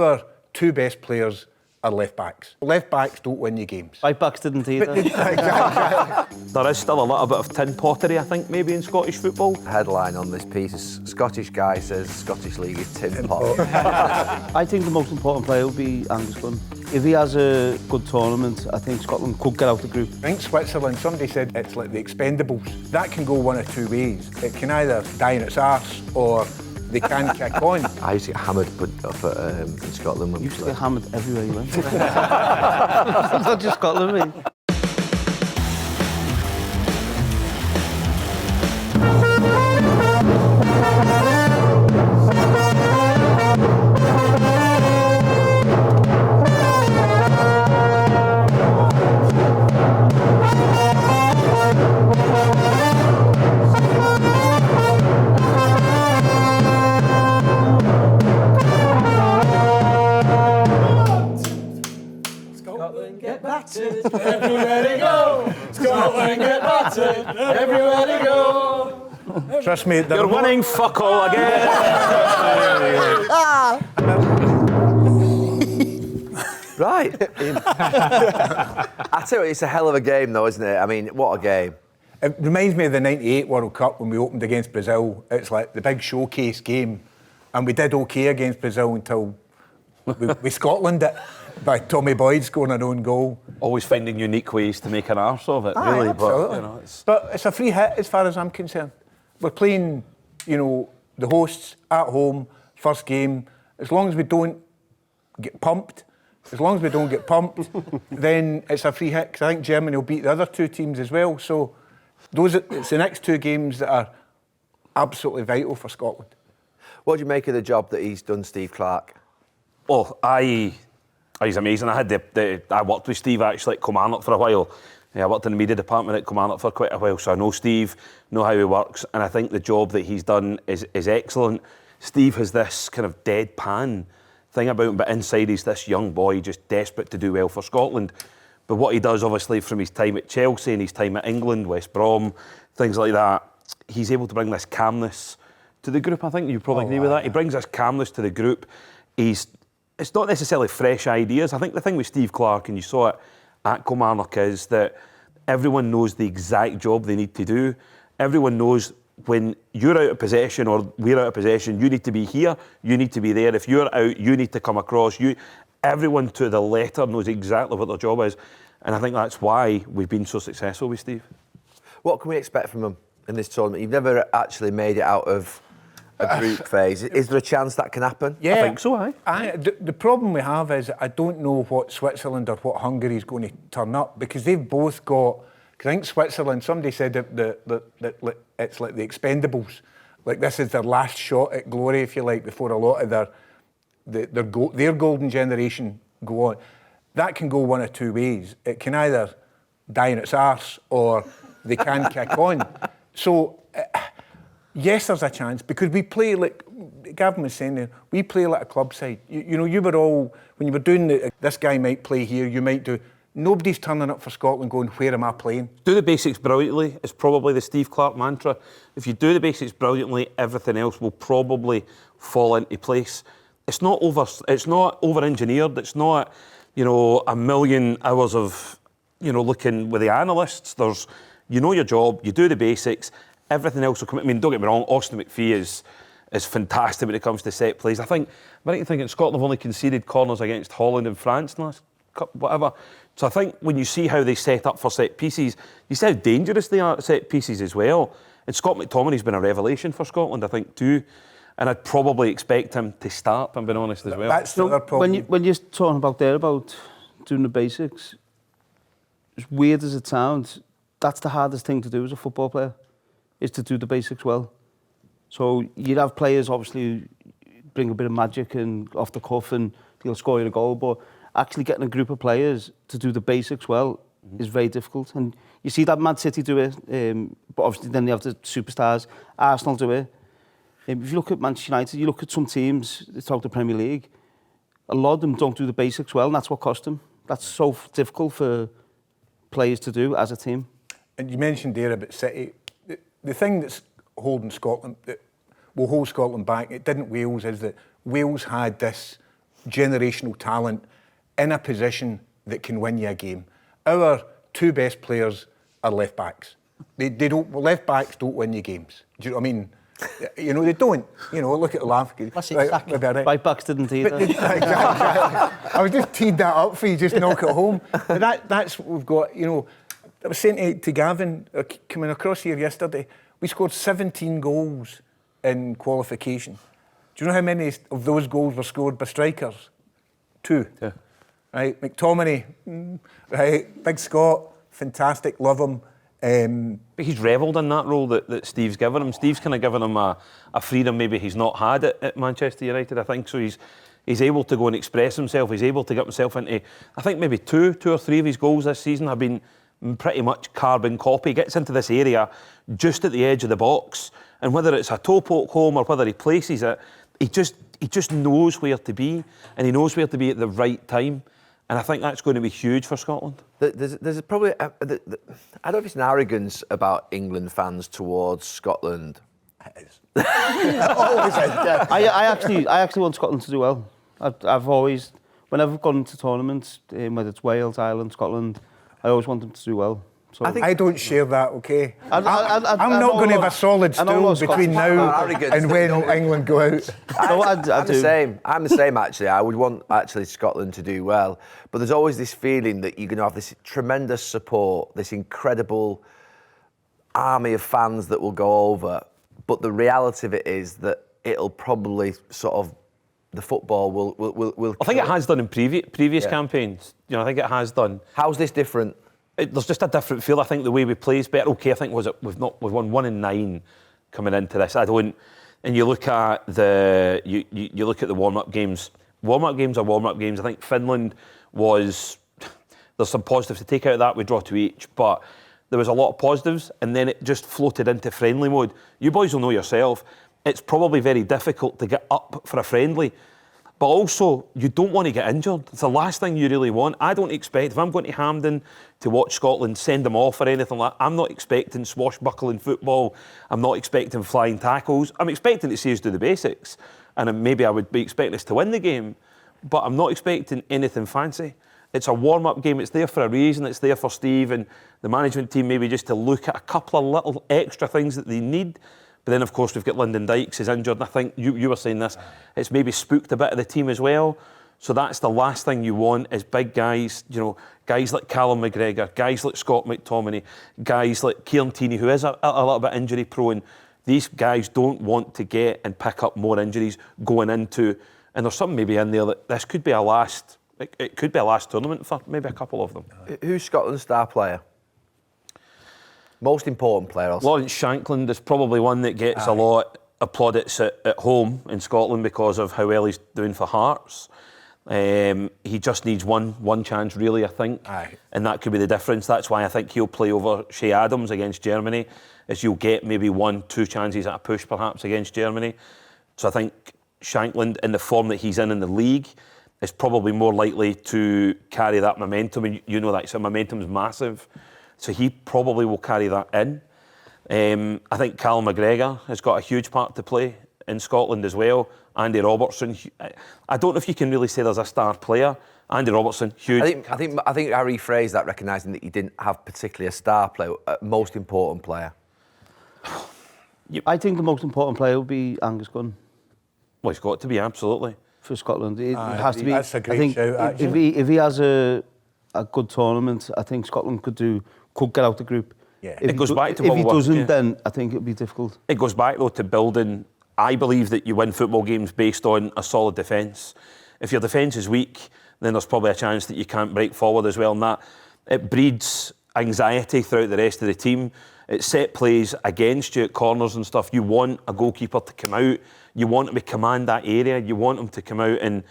our two best players are left backs. Left backs don't win you games. Right backs didn't either. Exactly. There is still a little bit of tin pottery, I think, maybe in Scottish football. Headline on this piece is Scottish guy says Scottish League is tin pot. I think the most important player will be Angus Gunn. If he has a good tournament, I think Scotland could get out the group. I think Switzerland, somebody said it's like the Expendables. That can go one of two ways. It can either die in its arse or they can kick on. I used to get hammered up in Scotland. You used to get hammered everywhere you went. Not just Scotland, mate. Everywhere they go, Scotland get battered. Everywhere they go. Trust me, You're winning fuck all again. Right. I tell you, it's a hell of a game, though, isn't it? I mean, what a game. It reminds me of the '98 World Cup when we opened against Brazil. It's like the big showcase game, and we did okay against Brazil until we Scotland it by Tommy Boyd scoring an own goal. Always finding unique ways to make an arse of it, Aye, really. absolutely. But it's a free hit as far as I'm concerned. We're playing, the hosts at home, first game. As long as we don't get pumped, then it's a free hit, because I think Germany will beat the other two teams as well. So it's the next two games that are absolutely vital for Scotland. What do you make of the job that he's done, Steve Clarke? Well, he's amazing. I worked with Steve actually at Kilmarnock for a while. I worked in the media department at Kilmarnock for quite a while, so I know Steve, know how he works, and I think the job that he's done is excellent. Steve has this kind of deadpan thing about him, but inside he's this young boy just desperate to do well for Scotland. But what he does, obviously, from his time at Chelsea and his time at England, West Brom, things like that, he's able to bring this calmness to the group. I think you probably agree with that. He brings this calmness to the group. It's not necessarily fresh ideas. I think the thing with Steve Clarke, and you saw it at Kilmarnock, is that everyone knows the exact job they need to do. Everyone knows when you're out of possession or we're out of possession, you need to be here, you need to be there. If you're out, you need to come across. Everyone to the letter knows exactly what their job is. And I think that's why we've been so successful with Steve. What can we expect from him in this tournament? You've never actually made it out of a group phase. Is there a chance that can happen? Yeah, I think so, aye. The problem we have is I don't know what Switzerland or what Hungary is going to turn up, because they've both got... Because I think Switzerland, somebody said that it's like the Expendables. Like, this is their last shot at glory, if you like, before a lot of their golden generation go on. That can go one of two ways. It can either die in its arse or they can kick on. So... yes, there's a chance, because we play like Gavin was saying there. We play like a club side. You were all, when you were doing this guy might play here, you might do. Nobody's turning up for Scotland going, where am I playing? Do the basics brilliantly is probably the Steve Clarke mantra. If you do the basics brilliantly, everything else will probably fall into place. It's not over-engineered. It's not, a million hours of, looking with the analysts. There's, your job. You do the basics. Everything else will come. I mean, don't get me wrong, Austin McPhee is fantastic when it comes to set plays. I think in Scotland have only conceded corners against Holland and France in the last cup, whatever. So I think when you see how they set up for set pieces, you see how dangerous they are at set pieces as well. And Scott McTominay's been a revelation for Scotland, I think, too. And I'd probably expect him to start, if I'm being honest, as well. That's the other problem. When you're talking about doing the basics, as weird as it sounds, that's the hardest thing to do as a football player, is to do the basics well. So you'd have players obviously bring a bit of magic and off the cuff and they'll score you a goal, but actually getting a group of players to do the basics well is very difficult. And you see that Man City do it, but obviously then you have the superstars. Arsenal do it. If you look at Manchester United, you look at some teams throughout the Premier League, a lot of them don't do the basics well, and that's what cost them. That's so difficult for players to do as a team. And you mentioned there about City. The thing that's holding Scotland, that will hold Scotland back, it didn't Wales, is that Wales had this generational talent in a position that can win you a game. Our two best players are left backs. They don't. Left backs don't win you games. Do you know what I mean? You know, they don't. You know, look at the laugh. Right backs didn't either. Exactly. I was just teed that up for you, just knock it home. But that's what we've got. You know, I was saying to Gavin, coming across here yesterday, we scored 17 goals in qualification. Do you know how many of those goals were scored by strikers? 2. Yeah. Right, McTominay, right, Big Scott, fantastic, love him. But he's revelled in that role that Steve's given him. Steve's kind of given him a freedom maybe he's not had at Manchester United, I think. So he's able to go and express himself. He's able to get himself into, I think maybe two or three of his goals this season have been pretty much carbon copy. He gets into this area just at the edge of the box, and whether it's a toe poke home or whether he places it, he just knows where to be, and he knows where to be at the right time. And I think that's going to be huge for Scotland. There's probably, I don't know if it's an arrogance about England fans towards Scotland. I actually want Scotland to do well. I've always, whenever I've gone to tournaments, whether it's Wales, Ireland, Scotland, I always want them to do well. So I don't share that, okay? I'm not going to have a solid stool between now and when England go out. I'm the same. I'm the same, actually. I would want, actually, Scotland to do well. But there's always this feeling that you're going to have this tremendous support, this incredible army of fans that will go over. But the reality of it is that it'll probably sort of, the football will I think it has done in previous campaigns. You know, I think it has done. How's this different? There's just a different feel. I think the way we play is better. Okay, I think we've won 1 in 9 coming into this. And you look at you look at the warm-up games. Warm-up games are warm-up games. I think Finland there's some positives to take out of that. We draw to each, but there was a lot of positives, and then it just floated into friendly mode. You boys will know yourself. It's probably very difficult to get up for a friendly. But also, you don't want to get injured. It's the last thing you really want. I don't expect, if I'm going to Hampden to watch Scotland, send them off or anything like that, I'm not expecting swashbuckling football. I'm not expecting flying tackles. I'm expecting to see us do the basics. And maybe I would be expecting us to win the game. But I'm not expecting anything fancy. It's a warm-up game. It's there for a reason. It's there for Steve and the management team maybe just to look at a couple of little extra things that they need. But then, of course, we've got Lyndon Dykes is injured. And I think you were saying this. It's maybe spooked a bit of the team as well. So that's the last thing you want is big guys, you know, guys like Callum McGregor, guys like Scott McTominay, guys like Kieran Tierney, who is a little bit injury prone. These guys don't want to get and pick up more injuries going into. And there's something maybe in there that this could be a last. It could be a last tournament for maybe a couple of them. Who's Scotland's star player? Most important player, also. Lawrence Shankland is probably one that gets a lot of plaudits at home in Scotland because of how well he's doing for Hearts. He just needs one chance, really, I think. And that could be the difference. That's why I think he'll play over Shea Adams against Germany, as you'll get maybe 1-2 chances at a push, perhaps, against Germany. So I think Shankland, in the form that he's in the league, is probably more likely to carry that momentum. And you know that, so momentum's massive. So he probably will carry that in. I think Callum McGregor has got a huge part to play in Scotland as well. Andy Robertson. I don't know if you can really say there's a star player. Andy Robertson, huge. I think I rephrased that, recognising that he didn't have particularly a star player, most important player. I think the most important player will be Angus Gunn. Well, he's got to be, absolutely. For Scotland. It has to be. That's a great shout, actually. If he has a good tournament, I think Scotland could get out the group. Yeah. It goes back to if what he we were, doesn't, then I think it'll be difficult. It goes back, though, to building. I believe that you win football games based on a solid defence. If your defence is weak, then there's probably a chance that you can't break forward as well. And that it breeds anxiety throughout the rest of the team. It set plays against you at corners and stuff. You want a goalkeeper to come out. You want him to command that area. You want him to come out and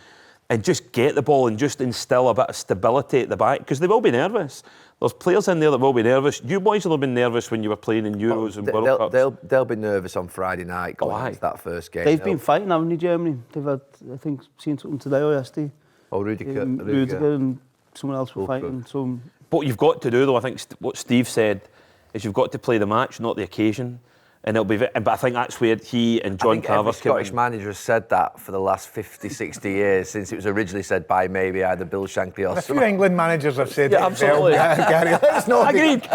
just get the ball and just instill a bit of stability at the back, because they will be nervous. There's players in there that will be nervous. You boys will have been nervous when you were playing in Euros and World Cups. They'll be nervous on Friday night going into that first game. They've been fighting, haven't they, Germany? They've had, I think, seen something today or yesterday. Oh, Rudiger and someone else were fighting. So, what you've got to do, though, I think what Steve said, is you've got to play the match, not the occasion. and it'll be. But I think that's where he and John Carver every Scottish manager has said that for the last 50, 60 years, since it was originally said by maybe either Bill Shankly or A few England managers have said it. absolutely. Gary, let's not Agreed.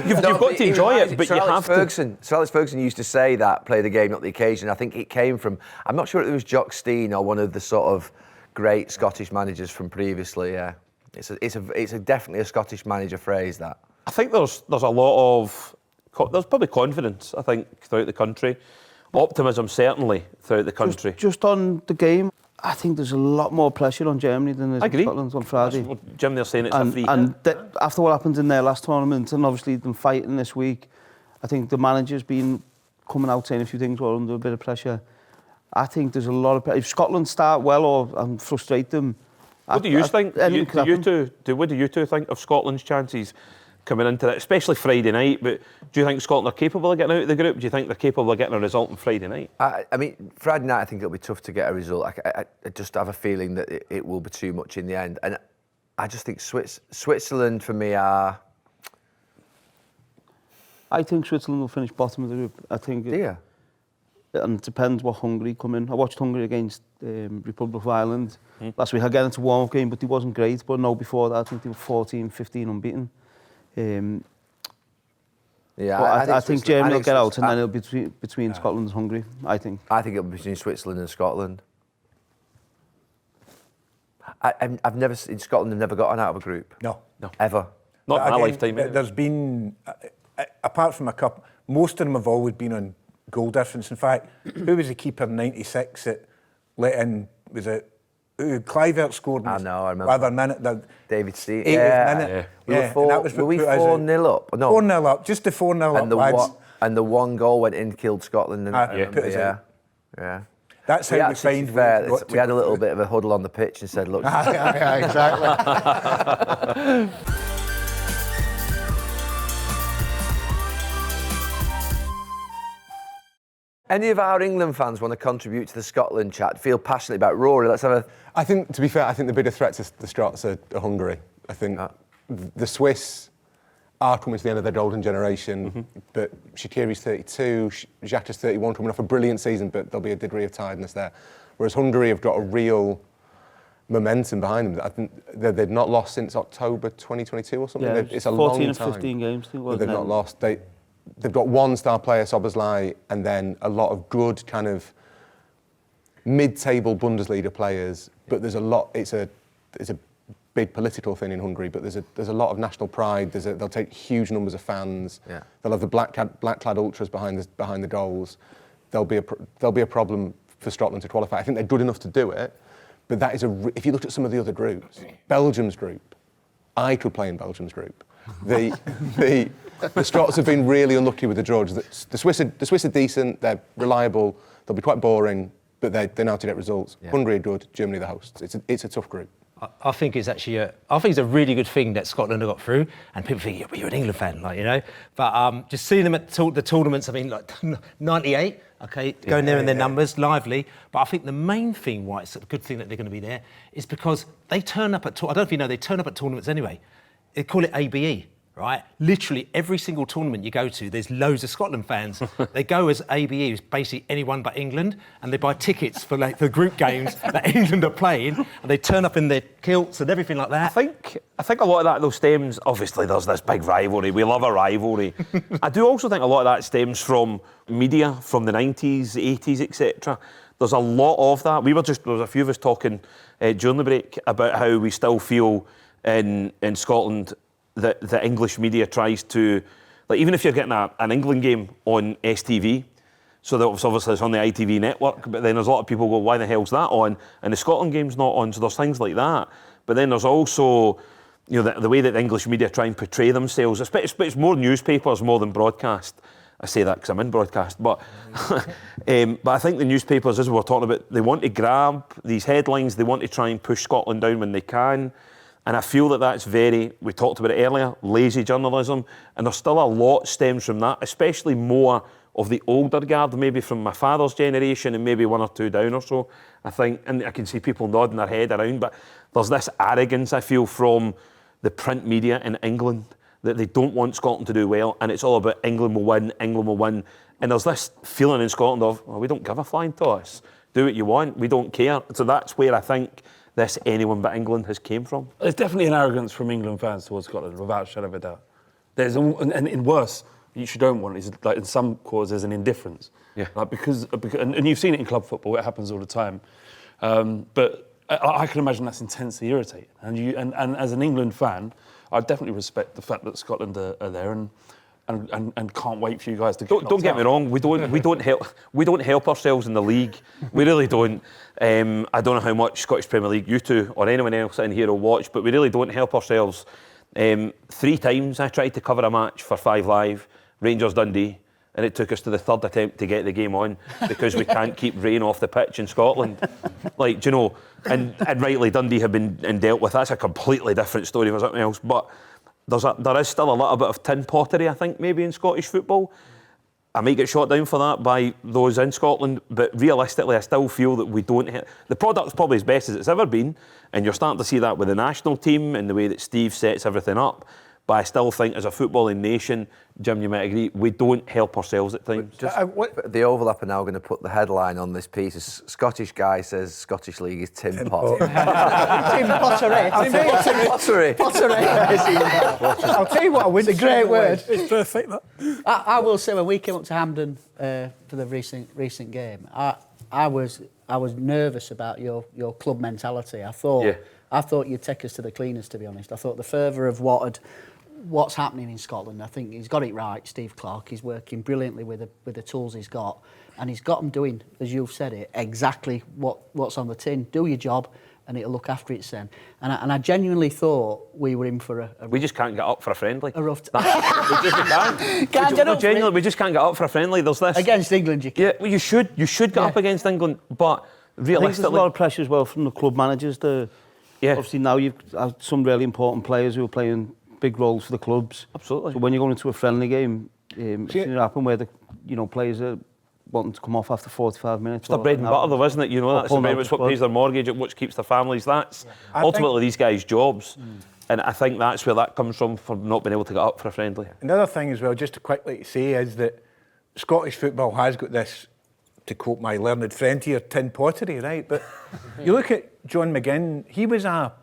You've got to enjoy it, but you have to. Sir Alex Ferguson used to say that, play the game, not the occasion. I think it came from, I'm not sure if it was Jock Stein or one of the sort of great Scottish managers from previously, yeah. It's definitely a Scottish manager phrase, that. I think there's a lot of, there's probably confidence, I think, throughout the country. Optimism, certainly, throughout the country. Just on the game, I think there's a lot more pressure on Germany than there's in Scotland on Friday. Jim, they're saying it's a free hit. After what happened in their last tournament, and obviously them fighting this week, I think the manager's been coming out saying a few things while under a bit of pressure. I think there's a lot of pressure. If Scotland start well or frustrate them... What do you think? What do you two think of Scotland's chances coming into that, especially Friday night? But do you think Scotland are capable of getting out of the group? Do you think they're capable of getting a result on Friday night? I mean, Friday night I think it'll be tough to get a result. I just have a feeling that it will be too much in the end. And I just think Switzerland, for me, are... I think Switzerland will finish bottom of the group. I think... Yeah. And it depends what Hungary come in. I watched Hungary against Republic of Ireland last week. I got into a warm-up game, but he wasn't great. But no, before that, I think they were 14-15 unbeaten. I think Germany will get out, and then it'll be between Scotland and Hungary, I think. I think it'll be between Switzerland and Scotland. I've never, in Scotland, they've never gotten out of a group. No. Ever. Not in my lifetime. There's been, apart from a couple, most of them have always been on goal difference. In fact, who was the keeper in '96 that let in, was it Clivert scored? I know, I remember. Whatever minute. David Steve. 80th minute. Yeah. Were we 4-0 up? No. 4-0 up, just the 4-0 up, lads. And the one goal went in, killed Scotland. And Yeah. That's how we find fair. We had a little bit of a huddle on the pitch and said, look... yeah, exactly. Any of our England fans want to contribute to the Scotland chat? Feel passionate about Rory? Let's have a... I think, to be fair, I think the bigger threat to the Scots are Hungary. I think the Swiss are coming to the end of their golden generation, but Shaqiri's 32, Xhaka's 31, coming off a brilliant season, but there'll be a degree of tiredness there. Whereas Hungary have got a real momentum behind them. I think they've not lost since October 2022 or something. Yeah, it's a long time. 14 or 15 games, I think. They've not lost. They've got one star player, Szoboszlai, and then a lot of good kind of mid-table Bundesliga players. But there's a lot. It's a big political thing in Hungary. But there's a lot of national pride. They'll take huge numbers of fans. Yeah. They'll have the black-clad ultras behind the goals. There'll be a problem for Scotland to qualify. I think they're good enough to do it. But that is if you look at some of the other groups, Belgium's group, I could play in Belgium's group. The Scots have been really unlucky with the draws. The Swiss are decent, they're reliable, they'll be quite boring, but they know how to get results. Yeah. Hungary are good, Germany the hosts. It's a tough group. I think it's actually it's a really good thing that Scotland have got through, and people think, yeah, but you're an England fan, like, you know. But just seeing them at the tournaments, I mean, like 98, okay, going there in their numbers, lively. But I think the main thing why it's a good thing that they're going to be there is because they turn up at I don't know if you know, they turn up at tournaments anyway. They call it ABE. Right, literally every single tournament you go to, there's loads of Scotland fans. They go as ABEs, basically anyone but England, and they buy tickets for like the group games that England are playing, and they turn up in their kilts and everything like that. I think a lot of that though stems. Obviously, there's this big rivalry. We love a rivalry. I do also think a lot of that stems from media, from the 90s, 80s, etc. There's a lot of that. There was a few of us talking during the break about how we still feel in Scotland. The English media tries to, like, even if you're getting an England game on STV, so that obviously it's on the ITV network, but then there's a lot of people go, why the hell's that on? And the Scotland game's not on, so there's things like that. But then there's also, you know, the way that the English media try and portray themselves. It's more newspapers more than broadcast. I say that because I'm in broadcast, but but I think the newspapers, as we were talking about, they want to grab these headlines, they want to try and push Scotland down when they can. And I feel that that's we talked about it earlier, lazy journalism, and there's still a lot stems from that, especially more of the older guard, maybe from my father's generation and maybe one or two down or so, I think, and I can see people nodding their head around, but there's this arrogance, I feel, from the print media in England, that they don't want Scotland to do well, and it's all about England will win, And there's this feeling in Scotland of, well, we don't give a flying toss. Do what you want, we don't care. So that's where I think this anyone but England has came from. There's definitely an arrogance from England fans towards Scotland, without a shadow of a doubt. And in worse, which you don't want, is like in some quarters there's an indifference. Yeah. Like because and you've seen it in club football, it happens all the time. But I can imagine that's intensely irritating. And as an England fan, I definitely respect the fact that Scotland are there and can't wait for you guys to get Don't get me wrong. We don't help ourselves in the league. We really don't. I don't know how much Scottish Premier League you two or anyone else in here will watch, but we really don't help ourselves. 3 times I tried to cover a match for 5 Live, Rangers Dundee, and it took us to the 3rd attempt to get the game on because we can't keep rain off the pitch in Scotland. Like, do you know, and rightly Dundee have been and dealt with. That's a completely different story for something else, but there is still a little bit of tin pottery, I think, maybe in Scottish football. I might get shot down for that by those in Scotland, but realistically, I still feel that we don't... The product's probably as best as it's ever been, and you're starting to see that with the national team and the way that Steve sets everything up. But I still think, as a footballing nation, Jim, you might agree, we don't help ourselves at times. The Overlap are now going to put the headline on this piece. A Scottish guy says Scottish League is Tim Pot. Tim Pottery. Pottery. I'll tell you what, I wouldn't. It's a great word. It's perfect, that. I will say, when we came up to Hampden for the recent game, I was nervous about your club mentality. I thought you'd take us to the cleaners, to be honest. I thought the fervour of what's happening in Scotland, I think he's got it right, Steve Clarke. He's working brilliantly with the tools he's got, and he's got them doing, as you've said it, exactly what's on the tin. Do your job, and it'll look after itself. And I genuinely thought we were in for we just can't get up for a friendly. A rough we just can't. Genuinely, we just can't get up for a friendly. There's this against England. You can. Yeah, well, you should get up against England, but realistically, I think there's a lot of pressure as well from the club managers. Yeah. Obviously now you've had some really important players who are playing big roles for the clubs. Absolutely. So when you're going into a friendly game, it's going to happen where the players are wanting to come off after 45 minutes. It's the bread and butter though, isn't it? You know, that's it's what pays their mortgage, it's what keeps their families. That's ultimately these guys' jobs. And I think that's where that comes from, for not being able to get up for a friendly. Another thing as well, just to quickly say, is that Scottish football has got this, to quote my learned friend here, tin pottery, right? But you look at John McGinn, he was a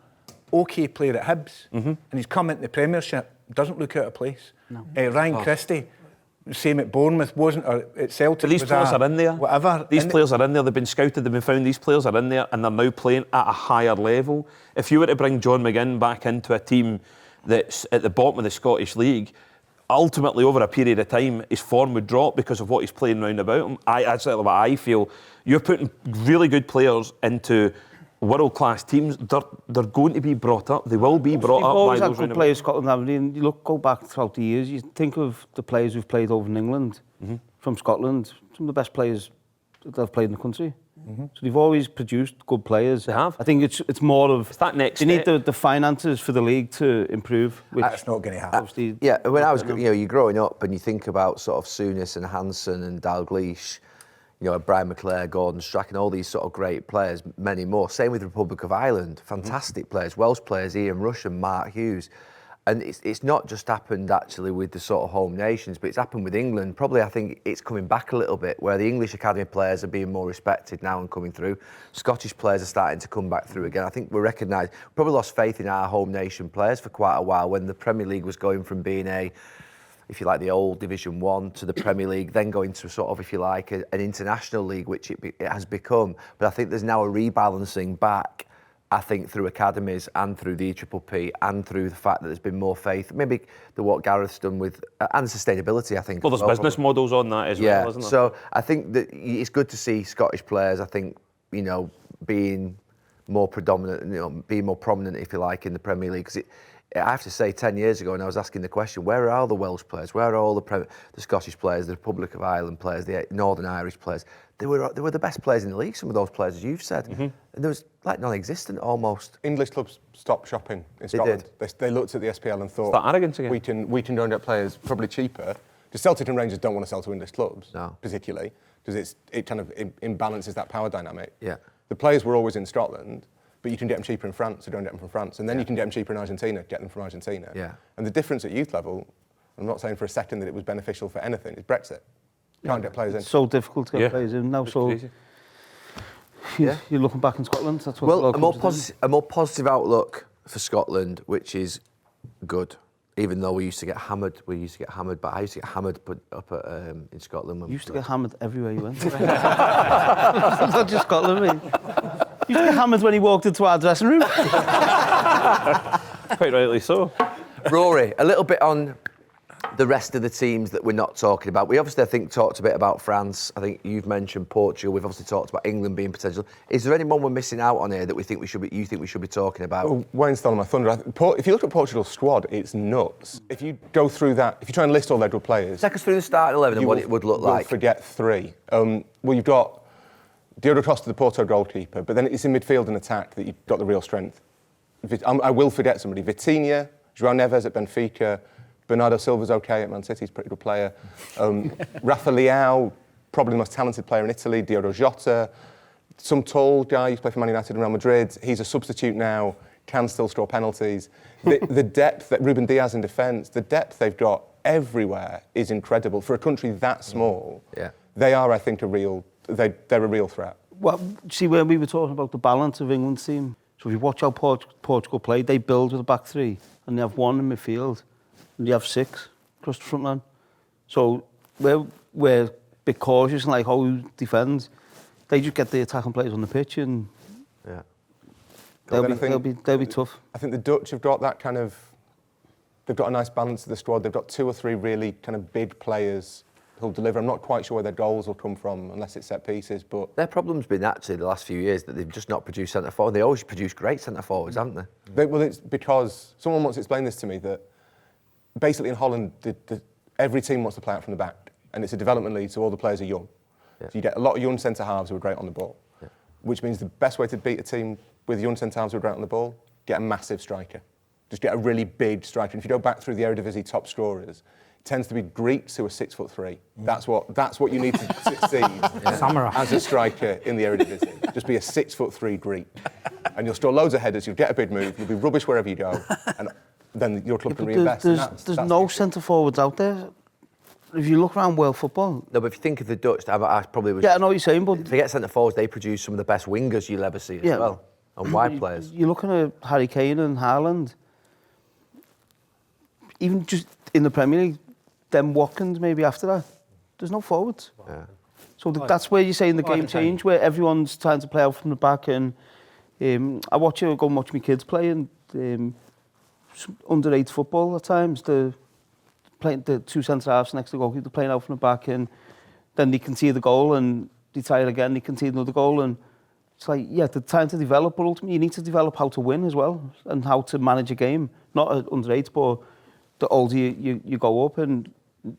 OK player at Hibs, and he's come into the Premiership, doesn't look out of place. No. Ryan Christie, same at Bournemouth, wasn't, or at Celtic. But these players are in there. Whatever. These players are in there, they've been scouted, they've been found, these players are in there, and they're now playing at a higher level. If you were to bring John McGinn back into a team that's at the bottom of the Scottish League, ultimately, over a period of time, his form would drop because of what he's playing round about him. That's what I feel. You're putting really good players into world-class teams. They're going to be brought up. They will be brought up by those. You've always had good players, Scotland, haven't you? And you go back throughout the years, you think of the players who've played over in England, from Scotland, some of the best players that have played in the country. So they've always produced good players. They have. I think it's more of... It's that next You need step. the finances for the league to improve. That's not going to happen. Yeah, when I was, you're growing up and you think about sort of Souness and Hansen and Dalglish, Brian McClare, Gordon Strachan, all these sort of great players, many more. Same with the Republic of Ireland, fantastic players, Welsh players, Ian Rush and Mark Hughes. And it's not just happened actually with the sort of home nations, but it's happened with England. Probably I think it's coming back a little bit, where the English academy players are being more respected now and coming through. Scottish players are starting to come back through again. I think we recognise, probably lost faith in our home nation players for quite a while when the Premier League was going from being if you like, the old Division 1 to the Premier League, then going to sort of, if you like, an international league, which it has become. But I think there's now a rebalancing back, I think, through academies and through the EPPP and through the fact that there's been more faith, maybe what Gareth's done with, and sustainability, I think. Well, there's business models on that as well, isn't there? So I think that it's good to see Scottish players, I think, being more predominant, being more prominent, if you like, in the Premier League. Because I have to say, 10 years ago, and I was asking the question, where are all the Welsh players? Where are all the Scottish players, the Republic of Ireland players, the Northern Irish players? They were the best players in the league, some of those players, as you've said. And there was, like, non-existent almost. English clubs stopped shopping in Scotland. They looked at the SPL and thought, it's that arrogance again. we can round up players probably cheaper. Because Celtic and Rangers don't want to sell to English clubs, particularly, because it kind of imbalances that power dynamic. Yeah. The players were always in Scotland, but you can get them cheaper in France, so don't get them from France. And then you can get them cheaper in Argentina, get them from Argentina. Yeah. And the difference at youth level, I'm not saying for a second that it was beneficial for anything, is Brexit. Can't get players in. It's so difficult to get players in now. So you're looking back in Scotland. That's what a more positive outlook for Scotland, which is good. Even though we used to get hammered, but I used to get hammered up at, in Scotland. You used to get hammered everywhere you went. Not just Scotland, mate. You used to get hammered when he walked into our dressing room. Quite rightly so. Rory, a little bit on the rest of the teams that we're not talking about. We obviously, I think, talked a bit about France. I think you've mentioned Portugal. We've obviously talked about England being potential. Is there anyone we're missing out on here that you think we should be talking about? Well, Wayne's stolen my thunder. If you look at Portugal's squad, it's nuts. If you go through that, if you try and list all their good players, take us through the starting 11 and what it would look like. You'll forget three. Well, you've got Diogo Costa, the Porto goalkeeper, but then it's in midfield and attack that you've got the real strength. I will forget somebody. Vitinha, João Neves at Benfica. Bernardo Silva's okay at Man City, he's a pretty good player. Rafa Leao, probably the most talented player in Italy. Diogo Jota, some tall guy who's played for Man United and Real Madrid. He's a substitute now, can still score penalties. The depth that Ruben Diaz in defence, the depth they've got everywhere is incredible. For a country that small, they are, I think, they're a real threat. Well, see, when we were talking about the balance of England's team, so if you watch how Portugal play, they build with a back three, and they have one in midfield. And you have six across the front line. So we're a bit cautious in like how we defend. They just get the attacking players on the pitch and they'll be tough. I think the Dutch have got that kind of, they've got a nice balance to the squad. They've got 2 or 3 really kind of big players who'll deliver. I'm not quite sure where their goals will come from unless it's set pieces, but... Their problem's been actually the last few years that they've just not produced centre-forward. They always produce great centre-forwards, haven't they? Well, it's because, someone once explained this to me, that basically in Holland, every team wants to play out from the back, and it's a development league, so all the players are young. So you get a lot of young centre-halves who are great on the ball, which means the best way to beat a team with young centre-halves who are great on the ball, get a massive striker. Just get a really big striker. And if you go back through the Eredivisie top scorers, it tends to be Greeks who are 6'3". That's what you need to succeed as a striker in the Eredivisie. Just be a 6'3" Greek. And you'll score loads of headers, you'll get a big move, you'll be rubbish wherever you go, and then your club can reinvest. There's no centre-forwards out there. If you look around world football... No, but if you think of the Dutch, I probably was... Yeah, I know what you're saying, but... Forget centre-forwards, they produce some of the best wingers you'll ever see as well, and wide players. You're looking at Harry Kane and Haaland. Even just in the Premier League, them Watkins maybe after that. There's no forwards. Yeah. So that's where you're saying the game change, where everyone's trying to play out from the back. And I go and watch my kids play, and under-8 football at times. The 2 centre-halves next to the goalkeeper, they're playing out from the back, and then they concede the goal, and they try it again, they concede another goal, and it's like, the time to develop, but ultimately you need to develop how to win as well, and how to manage a game. Not at under-8, but the older you go up, and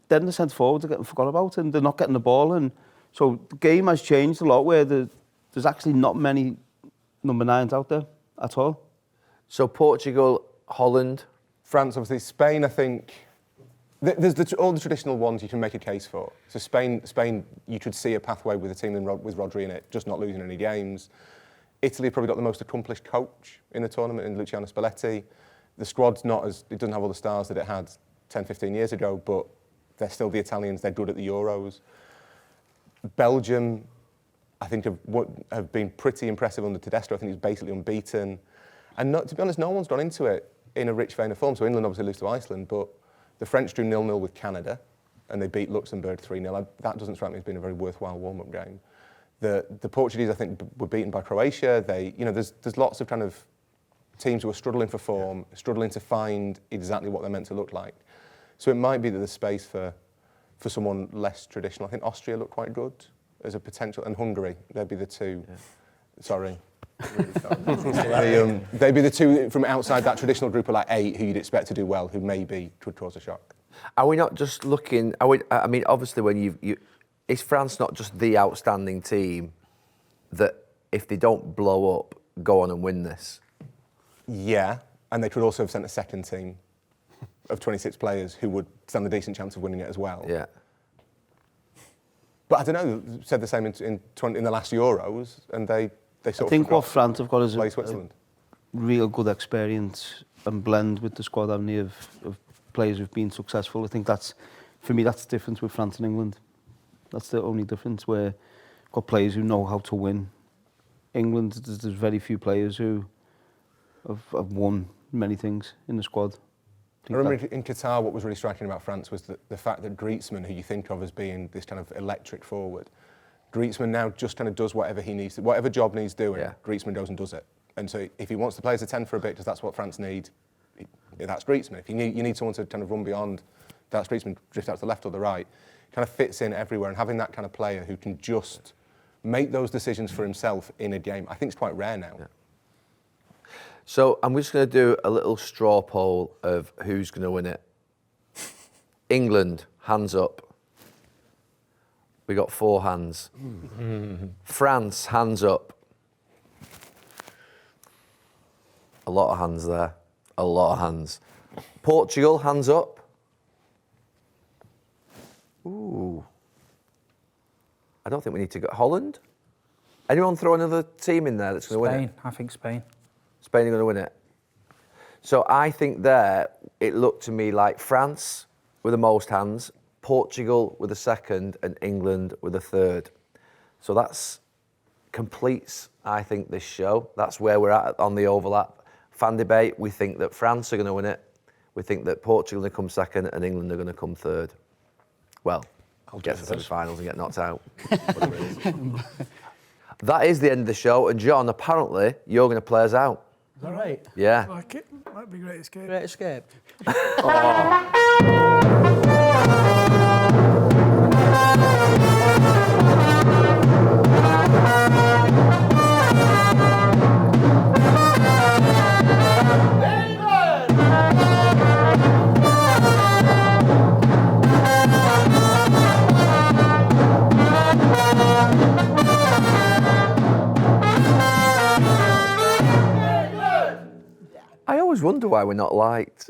then the centre-forwards are getting forgot about, and they're not getting the ball, and so the game has changed a lot, where there's actually not many number 9s out there at all. So Portugal, Holland, France, obviously. Spain, I think, there's all the traditional ones you can make a case for. So Spain, you could see a pathway with a team with Rodri in it, just not losing any games. Italy probably got the most accomplished coach in the tournament in Luciano Spalletti. The squad's it doesn't have all the stars that it had 10, 15 years ago, but they're still the Italians, they're good at the Euros. Belgium, I think, have been pretty impressive under Tedesco. I think he's basically unbeaten. And to be honest, no one's gone into it in a rich vein of form. So England obviously lose to Iceland, but the French drew 0-0 with Canada, and they beat Luxembourg 3-0. That doesn't strike me as being a very worthwhile warm-up game. The Portuguese, I think, were beaten by Croatia. There's lots of kind of teams who are struggling for form, struggling to find exactly what they're meant to look like. So it might be that there's space for someone less traditional. I think Austria look quite good as a potential, and Hungary, they'd be the two. Yeah. Sorry. They'd be the two from outside that traditional group of like 8 who you'd expect to do well, who maybe could cause a shock. Are we not just looking? I mean, obviously, when is France not just the outstanding team that if they don't blow up, go on and win this? Yeah, and they could also have sent a second team of 26 players who would stand a decent chance of winning it as well. Yeah. But I don't know. Said the same in the last Euros, and they sort of. I think what France have got is a real good experience and blend with the squad, haven't they, of players who've been successful. I think that's, for me, that's the difference with France and England. That's the only difference. Where got players who know how to win. England, there's very few players who have won many things in the squad. I remember in Qatar, what was really striking about France was the fact that Griezmann, who you think of as being this kind of electric forward, Griezmann now just kind of does whatever he needs to, whatever job needs doing, Griezmann goes and does it. And so if he wants to play as a 10 for a bit, because that's what France need, that's Griezmann. If you need someone to kind of run beyond, that's Griezmann, drift out to the left or the right, kind of fits in everywhere. And having that kind of player who can just make those decisions for himself in a game, I think it's quite rare now. Yeah. So I'm just going to do a little straw poll of who's going to win it. England, hands up. We got 4 hands. France, hands up. A lot of hands there. A lot of hands. Portugal, hands up. Ooh. I don't think we need to go. Holland? Anyone throw another team in there that's going to win it? Spain, I think Spain. Spain are going to win it. So I think there, it looked to me like France with the most hands, Portugal with the second, and England with the third. So that's completes, I think, this show. That's where we're at on the overlap. Fan debate, we think that France are going to win it. We think that Portugal are going to come second and England are going to come third. Well, I'll get to the semi-finals and get knocked out. That is the end of the show. And John, apparently, you're going to play us out. Is that right? Yeah. Like it. Might be Great Escape. Great Escape. I always wonder why we're not liked.